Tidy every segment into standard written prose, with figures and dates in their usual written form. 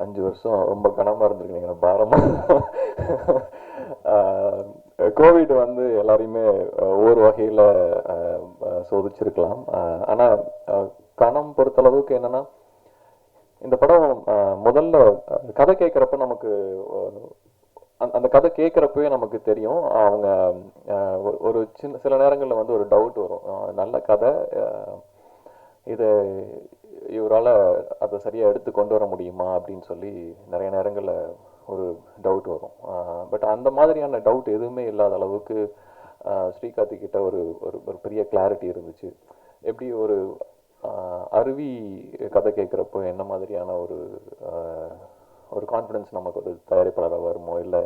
5 வருஷம் ரொம்ப கனமாக இருந்திருக்குங்க பாரமாக. கோவிட் வந்து எல்லாரையுமே ஒவ்வொரு வகையில் சோதிச்சிருக்கலாம். ஆனால் கணம் பொறுத்தளவுக்கு என்னென்னா, இந்த படம் முதல்ல கதை கேட்குறப்ப நமக்கு அந்த கதை கேட்குறப்பவே நமக்கு தெரியும். அவங்க ஒரு சில நேரங்களில் வந்து ஒரு டவுட் வரும். நல்ல கதை, இதை இவரால் அதை சரியாக எடுத்து கொண்டு வர முடியுமா அப்படின்னு சொல்லி நிறைய நேரங்களில் ஒரு டவுட் வரும். பட் அந்த மாதிரியான டவுட் எதுவுமே இல்லாத அளவுக்கு ஸ்ரீகார்த்திகிட்ட ஒரு ஒரு பெரிய கிளாரிட்டி இருந்துச்சு. எப்படி ஒரு அருவி கதை கேட்குறப்போ என்ன மாதிரியான ஒரு கான்ஃபிடென்ஸ் நமக்கு ஒரு தயாரிப்பாளராக வருமோ, இல்லை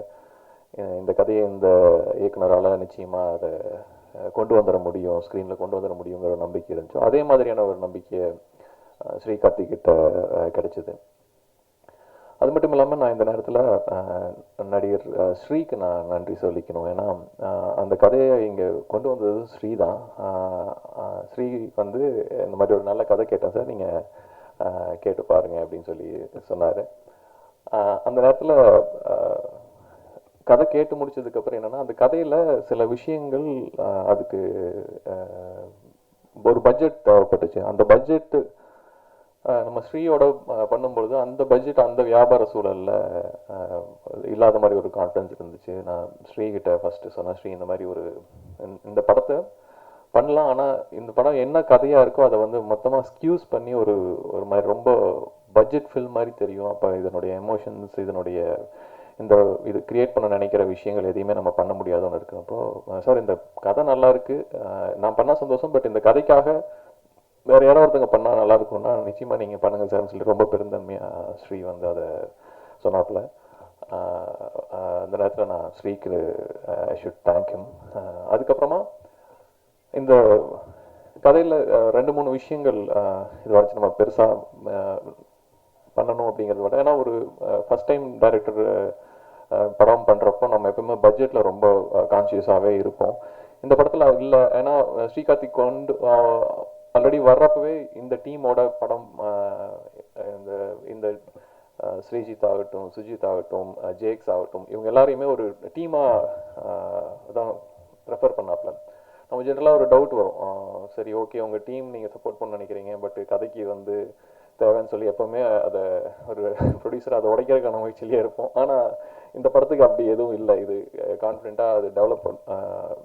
இந்த கதையை இந்த இயக்குனரால் நிச்சயமாக அதை கொண்டு வந்துட முடியும், ஸ்க்ரீனில் கொண்டு வந்துட முடியுங்கிற ஒரு நம்பிக்கை இருந்துச்சோ, அதே மாதிரியான ஒரு நம்பிக்கையை ஸ்ரீகார்த்திகிட்ட கிடைச்சிது. அது மட்டும் இல்லாமல் நான் இந்த நேரத்தில் நடிகர் ஸ்ரீக்கு நான் நன்றி சொல்லிக்கணும். ஏன்னா அந்த கதையை இங்கே கொண்டு வந்தது ஸ்ரீ தான். ஸ்ரீ வந்து இந்த மாதிரி ஒரு நல்ல கதை கேட்டேன் சார், நீங்கள் கேட்டு பாருங்க அப்படின்னு சொல்லி சொன்னார். அந்த நேரத்தில் கதை கேட்டு முடிச்சதுக்கப்புறம் என்னென்னா, அந்த கதையில் சில விஷயங்கள் அதுக்கு ஒரு பட்ஜெட் தேவைப்பட்டுச்சு. அந்த பட்ஜெட்டு நம்ம ஸ்ரீயோட பண்ணும்பொழுது அந்த பட்ஜெட் அந்த வியாபார சூழலில் இல்லாத மாதிரி ஒரு கான்ஃபிடன்ஸ் இருந்துச்சு. நான் ஸ்ரீகிட்ட ஃபஸ்ட்டு சொன்னேன், ஸ்ரீ இந்த மாதிரி இந்த படத்தை பண்ணலாம், ஆனால் இந்த படம் என்ன கதையாக இருக்கோ அதை வந்து மொத்தமாக ஸ்கியூஸ் பண்ணி ஒரு மாதிரி ரொம்ப பட்ஜெட் ஃபில்ம் மாதிரி தெரியும். அப்போ இதனுடைய எமோஷன்ஸ், இது கிரியேட் பண்ண நினைக்கிற விஷயங்கள் எதையுமே நம்ம பண்ண முடியாதுன்னு இருக்கிறப்போ, சார் இந்த கதை நல்லா இருக்குது, நான் பண்ணால் சந்தோஷம், பட் இந்த கதைக்காக வேறு யாராவது ஒருத்தங்க பண்ணால் நல்லா இருக்கும்னா நிச்சயமாக நீங்கள் பண்ணுங்கள் சார்னு சொல்லி ரொம்ப பெருந்தன்மையாக ஸ்ரீ வந்து அதை சொன்னாப்புல. அந்த நேரத்தில் நான் ஸ்ரீக்கு ஐ ஷுட் தேங்க் ஹிம். அதுக்கப்புறமா இந்த கதையில் 2-3 விஷயங்கள் இது வரைக்கும் நம்ம பெருசாக பண்ணணும் அப்படிங்கிறத விட, ஏன்னா ஒரு ஃபஸ்ட் டைம் டைரக்டர் படம் பண்ணுறப்போ நம்ம எப்பவுமே பட்ஜெட்டில் ரொம்ப கான்ஷியஸாகவே இருப்போம். இந்த படத்தில் இல்லை, ஏன்னா ஸ்ரீகார்த்திக் கொண்டு ஆல்ரெடி வர்றப்பவே இந்த டீமோட படம், இந்த ஸ்ரீஜித் ஆகட்டும், சுஜித் ஆகட்டும், ஜேக்ஸ் ஆகட்டும், இவங்க எல்லாரையுமே ஒரு டீமாக தான் ப்ரெஃபர் பண்ணாப்புல. நம்ம ஜென்ரலாக ஒரு டவுட் வரும், சரி ஓகே உங்கள் டீம் நீங்கள் சப்போர்ட் பண்ண நினைக்கிறீங்க, பட் கதைக்கு வந்து தேவைன்னு சொல்லி எப்போவுமே அதை ஒரு ப்ரொடியூசர் அதை உடைக்கிறதுக்கான முயற்சியிலே இருப்போம். ஆனால் இந்த படத்துக்கு அப்படி எதுவும் இல்லை. இது கான்ஃபிடென்ட்டாக அது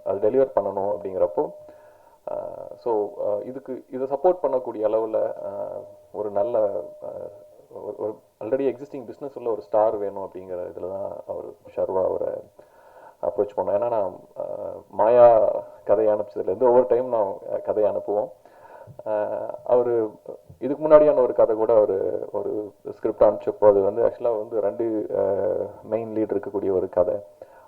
அது டெலிவர் பண்ணணும் அப்படிங்கிறப்போ, ஸோ இதை சப்போர்ட் பண்ணக்கூடிய அளவில் ஒரு நல்ல ஒரு ஆல்ரெடி எக்ஸிஸ்டிங் பிஸ்னஸ் உள்ள ஒரு ஸ்டார் வேணும் அப்படிங்கிற இதில் தான் அவர் ஷர்வா அவரை அப்ரோச் பண்ணோம். ஏன்னா நான் மாயா கதையை அனுப்பிச்சதுலேருந்து ஒவ்வொரு டைம் நான் கதையை அனுப்புவோம். அவர் இதுக்கு முன்னாடியான ஒரு கதை கூட ஒரு ஸ்கிரிப்ட் அனுப்பிச்சப்போ, அது வந்து ஆக்சுவலாக வந்து 2 மெயின் லீட் இருக்கக்கூடிய ஒரு கதை.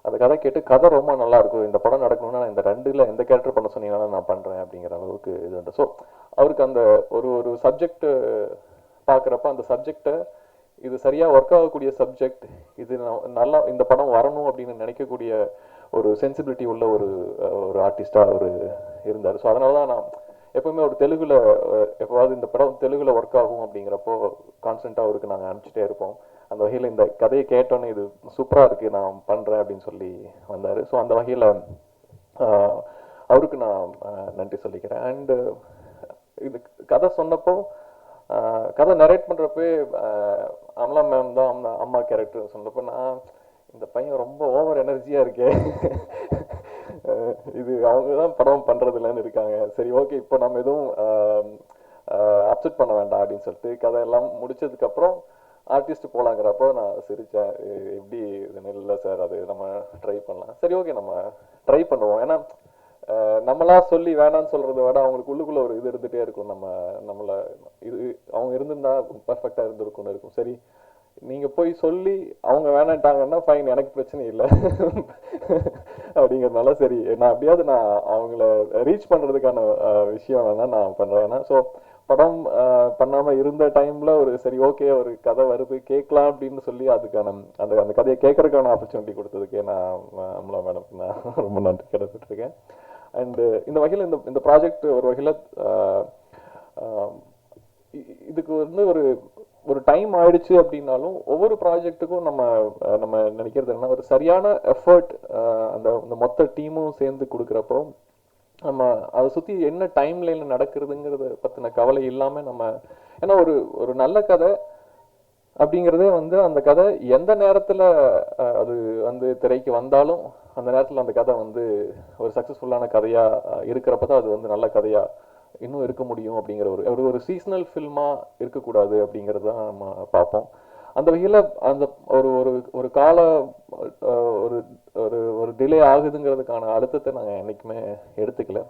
அந்த கதை கேட்டு கதை ரொம்ப நல்லாயிருக்கும், இந்த படம் நடக்கணும்னா நான் இந்த 2ல் எந்த கேரக்டர் பண்ண சொன்னீங்கன்னா நான் பண்ணுறேன் அப்படிங்கிற அளவுக்கு இது உண்டு. ஸோ அவருக்கு அந்த ஒரு சப்ஜெக்ட் பார்க்குறப்ப அந்த சப்ஜெக்டை இது சரியாக ஒர்க் ஆகக்கூடிய சப்ஜெக்ட், இது நல்லா இந்த படம் வரணும் அப்படின்னு நினைக்கக்கூடிய ஒரு சென்சிபிலிட்டி உள்ள ஒரு ஆர்டிஸ்டாக அவர் இருந்தார். ஸோ அதனால தான் நான் எப்பவுமே ஒரு தெலுங்குல எப்போவாவது இந்த படம் தெலுங்குல ஒர்க் ஆகும் அப்படிங்கிறப்போ கான்ஸ்டன்ட்டாக அவருக்கு நாங்கள் அனுப்பிச்சிட்டே இருப்போம். அந்த வகையில் இந்த கதையை கேட்டோன்னே இது சூப்பராக இருக்குது நான் பண்ணுறேன் அப்படின்னு சொல்லி வந்தார். ஸோ அந்த வகையில் அவருக்கு நான் நன்றி சொல்லிக்கிறேன். அண்டு இது கதை சொன்னப்போ, கதை நரேட் பண்ணுறப்பே அமலா மேம் தான் அம்மா கேரக்டர் சொன்னப்போ, நான் இந்த பையன் ரொம்ப ஓவர் எனர்ஜியாக இருக்கே, இது அவங்க தான் படம் பண்ணுறதுலன்னு இருக்காங்க, சரி ஓகே இப்போ நம்ம எதுவும் அப்செட் பண்ண வேண்டாம் அப்படின்னு சொல்லிட்டு கதையெல்லாம் முடிச்சதுக்கப்புறம் ஆர்டிஸ்ட் போகலாங்கிறப்போ நான் சிரித்தேன். எப்படி இல்லை சார், அது நம்ம ட்ரை பண்ணலாம், சரி ஓகே நம்ம ட்ரை பண்ணுவோம். ஏன்னா நம்மளா சொல்லி வேணான்னு சொல்கிறத விட அவங்களுக்கு உள்ளுக்குள்ளே ஒரு இது இருந்துகிட்டே இருக்கும், நம்மளை அவங்க இருந்திருந்தா பர்ஃபெக்டாக இருந்திருக்கும்னு இருக்கும். சரி நீங்கள் போய் சொல்லி அவங்க வேணான்ட்டாங்கன்னா ஃபைன், எனக்கு பிரச்சனை இல்லை அப்படிங்கிறதுனால சரி நான் எப்படியாவது நான் அவங்கள ரீச் பண்ணுறதுக்கான விஷயம் வேணால் நான் பண்ணுறேன். ஏன்னா ஸோ படம் பண்ணாமல் இருந்த டைமில் ஒரு சரி ஓகே ஒரு கதை வருது கேட்கலாம் அப்படின்னு சொல்லி அதுக்கான அந்த கதையை கேட்கறதுக்கான ஆப்பர்ச்சுனிட்டி கொடுத்ததுக்கே நான் அமலா மேடம்க்கு நான் ரொம்ப நன்றி கடப்பட்டிருக்கேன். அண்டு இந்த வகையில் இந்த ப்ராஜெக்ட் ஒரு வகையில் இதுக்கு வந்து ஒரு ஒரு டைம் ஆயிடுச்சு அப்படின்னாலும் ஒவ்வொரு ப்ராஜெக்ட்டுக்கும் நம்ம நம்ம நினைக்கிறது என்ன, ஒரு சரியான எஃபர்ட் அந்த அந்த மொத்த டீமும் சேர்ந்து கொடுக்குறப்போ நம்ம அதை சுற்றி என்ன டைம் லைனில் நடக்கிறதுங்கிறத பற்றின கவலை இல்லாமல் நம்ம, ஏன்னா ஒரு ஒரு நல்ல கதை அப்படிங்கிறதே வந்து அந்த கதை எந்த நேரத்தில் அது வந்து திரைக்கு வந்தாலும் அந்த நேரத்தில் அந்த கதை வந்து ஒரு சக்ஸஸ்ஃபுல்லான கதையாக இருக்கிறப்ப தான் அது வந்து நல்ல கதையாக இன்னும் இருக்க முடியும். அப்படிங்கிற ஒரு ஒரு சீசனல் ஃபில்மாக இருக்கக்கூடாது அப்படிங்கிறது தான் நம்ம பார்ப்போம். அந்த வகையில் அந்த ஒரு ஒரு ஒரு கால ஒரு ஒரு ஒரு டிலே ஆகுதுங்கிறதுக்கான அழுத்தத்தை நாங்கள் என்றைக்குமே எடுத்துக்கல.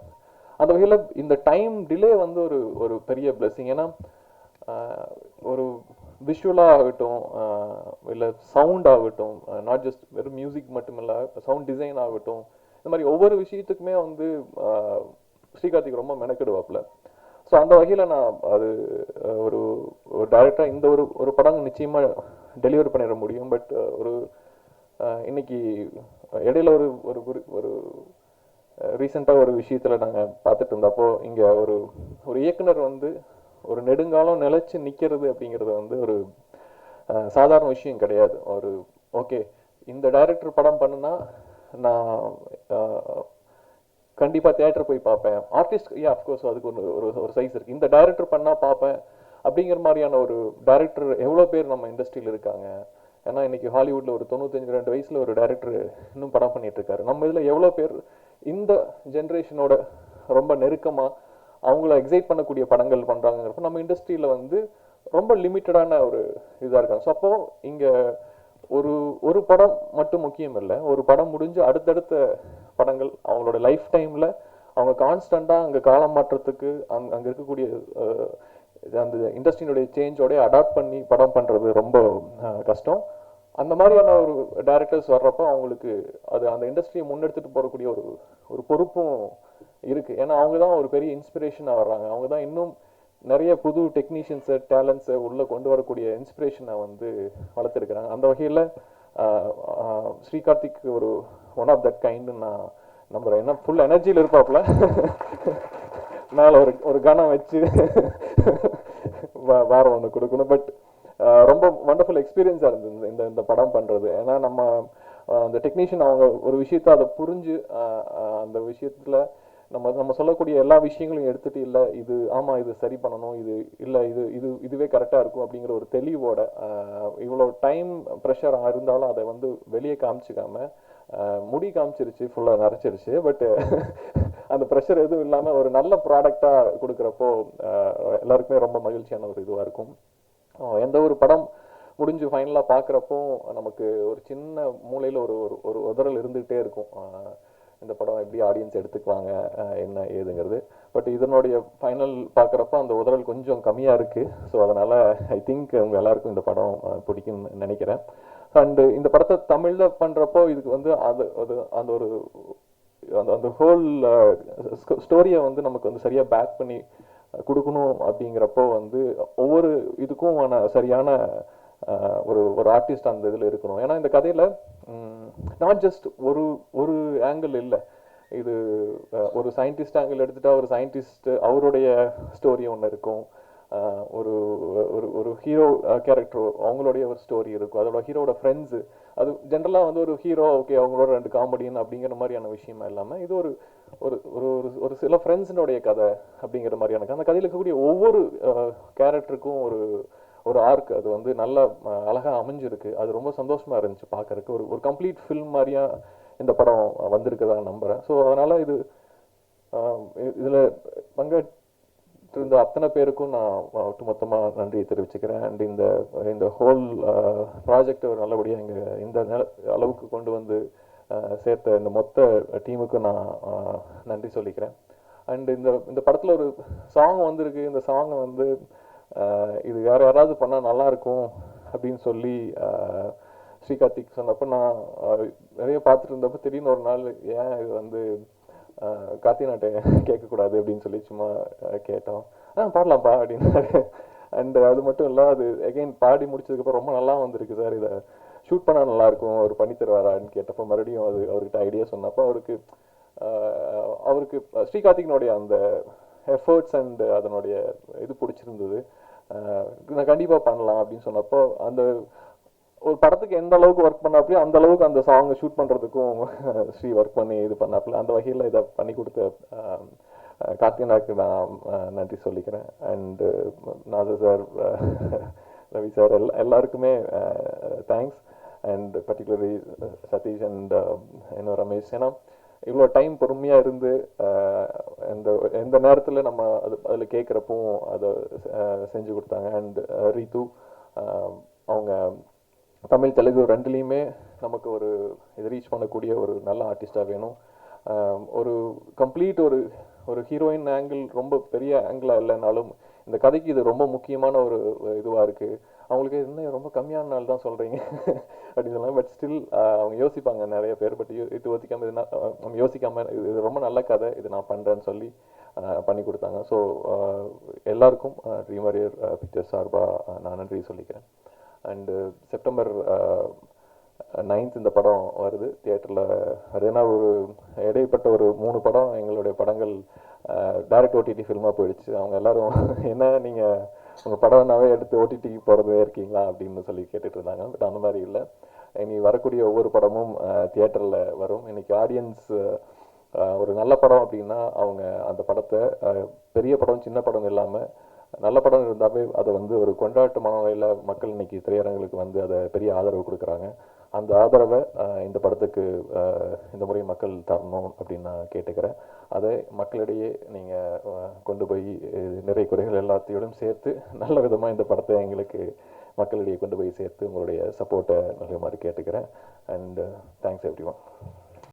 அந்த வகையில் இந்த டைம் டிலே வந்து ஒரு ஒரு பெரிய பிளெஸிங். ஏன்னா ஒரு விஷுவலாக ஆகட்டும், இல்லை சவுண்ட் ஆகட்டும், நாட் ஜஸ்ட் வெறும் மியூசிக் மட்டும் இல்லை, சவுண்ட் டிசைன் ஆகட்டும், இந்த மாதிரி ஒவ்வொரு விஷயத்துக்குமே வந்து ஸ்ரீகார்த்திக் ரொம்ப மெனக்கெடுவாப்புல. ஸோ அந்த வகையில் நான் அது ஒரு ஒரு டைரக்டராக இந்த ஒரு ஒரு படம் நிச்சயமாக டெலிவரி பண்ணிட முடியும். பட் ஒரு இன்னைக்கு இடையில ஒரு ஒரு ஒரு ரீசெண்டாக ஒரு விஷயத்தில் நாங்கள் பார்த்துட்டு இருந்தப்போ, இங்கே ஒரு ஒரு இயக்குனர் வந்து ஒரு நெடுங்காலம் நிலைச்சு நிற்கிறது அப்படிங்கிறது வந்து ஒரு சாதாரண விஷயம் கிடையாது. ஒரு ஓகே, இந்த டைரக்டர் படம் பண்ணுனா நான் கண்டிப்பாக தியேட்டர் போய் பார்ப்பேன். ஆர்டிஸ்ட் அஃப்கோர்ஸ் அதுக்கு ஒரு சைஸ் இருக்குது. இந்த டைரக்டர் பண்ணால் பார்ப்பேன் அப்படிங்கிற மாதிரியான ஒரு டைரக்டர் எவ்வளோ பேர் நம்ம இண்டஸ்ட்ரியில் இருக்காங்க. ஏன்னா இன்னைக்கு ஹாலிவுட்டில் ஒரு 95-2 வயசில் ஒரு டைரக்டர் இன்னும் படம் பண்ணிட்டு இருக்காரு. நம்ம இதில் எவ்வளோ பேர் இந்த ஜென்ரேஷனோட ரொம்ப நெருக்கமாக அவங்கள எக்ஸைட் பண்ணக்கூடிய படங்கள் பண்ணுறாங்கிறப்ப நம்ம இண்டஸ்ட்ரியில் வந்து ரொம்ப லிமிட்டடான ஒரு இதாக இருக்காங்க. ஸோ அப்போது இங்கே ஒரு ஒரு படம் மட்டும் முக்கியம் இல்லை. ஒரு படம் முடிஞ்சு அடுத்தடுத்த படங்கள் அவங்களோட லைஃப் டைமில் அவங்க கான்ஸ்டண்ட்டாக அங்கே காலம் மாற்றத்துக்கு அங்கே இருக்கக்கூடிய அந்த இண்டஸ்ட்ரியினுடைய சேஞ்சோட அடாப்ட் பண்ணி படம் பண்ணுறது ரொம்ப கஷ்டம். அந்த மாதிரியான ஒரு டைரக்டர்ஸ் வர்றப்போ அவங்களுக்கு அது அந்த இண்டஸ்ட்ரியை முன்னெடுத்துட்டு போகக்கூடிய ஒரு ஒரு பொறுப்பும் இருக்குது. ஏன்னா அவங்க தான் ஒரு பெரிய இன்ஸ்பிரேஷனாக வர்றாங்க. அவங்க தான் இன்னும் நிறைய புது டெக்னீஷியன்ஸை டேலண்ட்ஸை உள்ளே கொண்டு வரக்கூடிய இன்ஸ்பிரேஷனை வந்து வளர்த்துருக்குறாங்க. அந்த வகையில் ஸ்ரீகார்த்திக் ஒரு ஒன் ஆஃப் தட் கைண்டுன்னு நான் நம்புகிறேன். ஏன்னா ஃபுல் எனர்ஜியில் இருப்பாப்புல, மேலே ஒரு ஒரு கனம் வச்சு வாரம் ஒன்று கொடுக்கணும். பட் ரொம்ப வண்டர்ஃபுல் எக்ஸ்பீரியன்ஸாக இருந்தது இந்த இந்த படம் பண்ணுறது. ஏன்னா நம்ம அந்த டெக்னீஷியன் அவங்க ஒரு விஷயத்தை அதை புரிஞ்சு அந்த விஷயத்தில் நம்ம சொல்லக்கூடிய எல்லா விஷயங்களையும் எடுத்துகிட்டு, இல்லை இது ஆமாம் இது சரி பண்ணணும், இது இல்லை இதுவே கரெக்டாக இருக்கும் அப்படிங்கிற ஒரு தெளிவோட இவ்வளோ டைம் ப்ரெஷர் இருந்தாலும் அதை வந்து வெளியே காமிச்சிக்காம முடி காமிச்சிருச்சு, ஃபுல்லாக நரைச்சிருச்சு. பட் அந்த ப்ரெஷர் எதுவும் இல்லாமல் ஒரு நல்ல ப்ராடக்டாக கொடுக்குறப்போ எல்லாருக்குமே ரொம்ப மகிழ்ச்சியான ஒரு இதுவாக இருக்கும். எந்த ஒரு படம் முடிஞ்சு ஃபைனலாக பார்க்குறப்போ நமக்கு ஒரு சின்ன மூலையில் ஒரு ஒரு உதறல் இருந்துகிட்டே இருக்கும். இந்த படம் எப்படி ஆடியன்ஸ் எடுத்துக்குவாங்க என்ன ஏதுங்கிறது. பட் இதனுடைய ஃபைனல் பார்க்குறப்ப அந்த உதறல் கொஞ்சம் கம்மியாக இருக்குது. ஸோ அதனால் ஐ திங்க் உங்கள் எல்லாருக்கும் இந்த படம் பிடிக்கும்னு நினைக்கிறேன். அண்டு இந்த படத்தை தமிழில் பண்ணுறப்போ இதுக்கு வந்து அது அது அந்த ஒரு அந்த அந்த ஹோல் ஸ்டோரியை வந்து நமக்கு வந்து சரியாக பேக் பண்ணி கொடுக்கணும். அப்படிங்கிறப்போ வந்து ஒவ்வொரு இதுக்கும் சரியான ஒரு ஒரு ஆர்டிஸ்ட் அந்த இதில் இருக்கணும். ஏன்னா இந்த கதையில் நாட் ஜஸ்ட் ஒரு ஒரு ஆங்கிள் இல்லை. இது ஒரு சயின்டிஸ்ட் ஆங்கிள் எடுத்துட்டா ஒரு சயின்டிஸ்ட் அவருடைய ஸ்டோரி ஒன்று இருக்கும். ஒரு ஒரு ஒரு ஹீரோ கேரக்டர் அவங்களுடைய ஒரு ஸ்டோரி இருக்கும். அதோட ஹீரோட ஃப்ரெண்ட்ஸு, அது ஜென்ரலாக வந்து ஒரு ஹீரோ ஓகே அவங்களோட 2 காமெடியன் அப்படிங்கிற மாதிரியான விஷயமா இல்லாமல் இது ஒரு ஒரு ஒரு ஒரு சில ஃப்ரெண்ட்ஸினுடைய கதை அப்படிங்கிற மாதிரியான அந்த கதையில் இருக்கக்கூடிய ஒவ்வொரு கேரக்டருக்கும் ஒரு ஒரு ஆர்க் அது வந்து நல்ல அழகாக அமைஞ்சிருக்கு. அது ரொம்ப சந்தோஷமாக இருந்துச்சு பார்க்கறதுக்கு. ஒரு ஒரு கம்ப்ளீட் ஃபில்ம் மாதிரியா இந்த படம் வந்திருக்குதா நம்புகிறேன். ஸோ அதனால் இதில் இருந்த அத்தனை பேருக்கும் நான் ஒட்டுமொத்தமாக நன்றியை தெரிவிச்சுக்கிறேன். அண்ட் இந்த ஹோல் ப்ராஜெக்டை ஒரு நல்லபடியாக இந்த அளவுக்கு கொண்டு வந்து சேர்த்த இந்த மொத்த டீமுக்கு நான் நன்றி சொல்லிக்கிறேன். அண்ட் இந்த படத்தில் ஒரு சாங் வந்திருக்கு. இந்த சாங்கை வந்து இது யாராவது பண்ணால் நல்லாயிருக்கும் அப்படின்னு சொல்லி ஸ்ரீகார்த்திக் சொன்னப்போ நான் நிறைய பார்த்துட்டு இருந்தப்போ திடீர்னு ஒரு நாள் ஏன் இது வந்து கார்த்தி நாட்டை கேட்கக்கூடாது அப்படின்னு சொல்லி சும்மா கேட்டோம். பாடலாம்ப்பா அப்படின்னாரு. அண்ட் அது மட்டும் இல்லை, அது எகைன் பாடி முடிச்சதுக்கப்புறம் ரொம்ப நல்லா வந்திருக்கு சார், இதை ஷூட் பண்ணால் நல்லாயிருக்கும், அவர் பண்ணி தருவாரான்னு கேட்டப்போ மறுபடியும் அவர்கிட்ட ஐடியா சொன்னப்போ அவருக்கு ஸ்ரீகார்த்திகனுடைய அந்த எஃபர்ட்ஸ் அண்ட் அதனுடைய இது பிடிச்சிருந்தது. நான் கண்டிப்பாக பண்ணலாம் அப்படின்னு சொன்னப்போ அந்த ஒரு படத்துக்கு எந்த அளவுக்கு ஒர்க் பண்ணாப்போ அந்த அளவுக்கு அந்த சாங்கை ஷூட் பண்ணுறதுக்கும் ஸ்ரீ ஒர்க் பண்ணி இது பண்ணாப்புல அந்த வகையில் இதை பண்ணி கொடுத்த கார்த்தினாக்கு நான் நன்றி சொல்லிக்கிறேன். And Nassar sir, Ravi sir எல்லாருக்குமே thanks. And particularly Sathish and இன்னும் ரமேஷ். ஏன்னா இவ்வளோ டைம் பொறுமையாக இருந்து எந்த நேரத்தில் நம்ம அதில் கேட்குறப்பவும் அதை செஞ்சு கொடுத்தாங்க. அண்ட் ரீத்து அவங்க தமிழ் தெலுங்கு ரெண்டுலேயுமே நமக்கு ஒரு இது ரீச் பண்ணக்கூடிய ஒரு நல்ல ஆர்டிஸ்டாக வேணும். ஒரு கம்ப்ளீட் ஒரு ஹீரோயின் ஆங்கிள் ரொம்ப பெரிய ஆங்கிளாக இல்லைனாலும் இந்த கதைக்கு இது ரொம்ப முக்கியமான ஒரு இதுவாக இருக்குது. அவங்களுக்கு இன்னும் ரொம்ப கம்மியான நாள் தான் சொல்கிறீங்க அப்படின்னு சொல்லலாம். பட் ஸ்டில் அவங்க யோசிப்பாங்க நிறைய பேர். பட் இது ஒத்திக்காமல் இது நம்ம யோசிக்காமல் இது ரொம்ப நல்ல கதை, இது நான் பண்ணுறேன்னு சொல்லி பண்ணி கொடுத்தாங்க. ஸோ எல்லாருக்கும் ட்ரீம் வாரியர் பிக்சர்ஸ் சார்பாக நான் நன்றி சொல்லிக்கிறேன். அண்டு செப்டம்பர் 9th இந்த படம் வருது தியேட்டரில். அதுனா ஒரு இடைப்பட்ட ஒரு 3 படம் எங்களுடைய படங்கள் டைரக்ட் ஓடிடி ஃபில்மாக போயிடுச்சு. அவங்க எல்லாரும் என்ன நீங்கள் உங்கள் படம்னாவே எடுத்து ஓடிடிக்கு போகிறதே இருக்கீங்களா அப்படின்னு சொல்லி கேட்டுட்டு இருந்தாங்க. பட் அந்த மாதிரி இல்லை. இனி வரக்கூடிய ஒவ்வொரு படமும் தியேட்டரில் வரும். இன்னைக்கு ஆடியன்ஸ் ஒரு நல்ல படம் அப்படின்னா அவங்க அந்த படத்தை பெரிய படம் சின்ன படம் இல்லாமல் நல்ல படம் இருந்தாவே அதை வந்து ஒரு கொண்டாட்ட மனநிலையில் மக்கள் இன்னைக்கு திரையரங்களுக்கு வந்து அதை பெரிய ஆதரவு கொடுக்குறாங்க. அந்த ஆதரவை இந்த படத்துக்கு இந்த முறை மக்கள் தரணும் அப்படின்னு நான் கேட்டுக்கிறேன். அதை மக்களிடையே நீங்கள் கொண்டு போய் நிறை குறைகள் எல்லாத்தையும் சேர்த்து நல்ல விதமாக இந்த படத்தை எங்களுக்கு மக்களிடையே கொண்டு போய் சேர்த்து உங்களுடைய சப்போர்ட்டை நல்ல மாதிரி கேட்டுக்கிறேன். And thanks every one.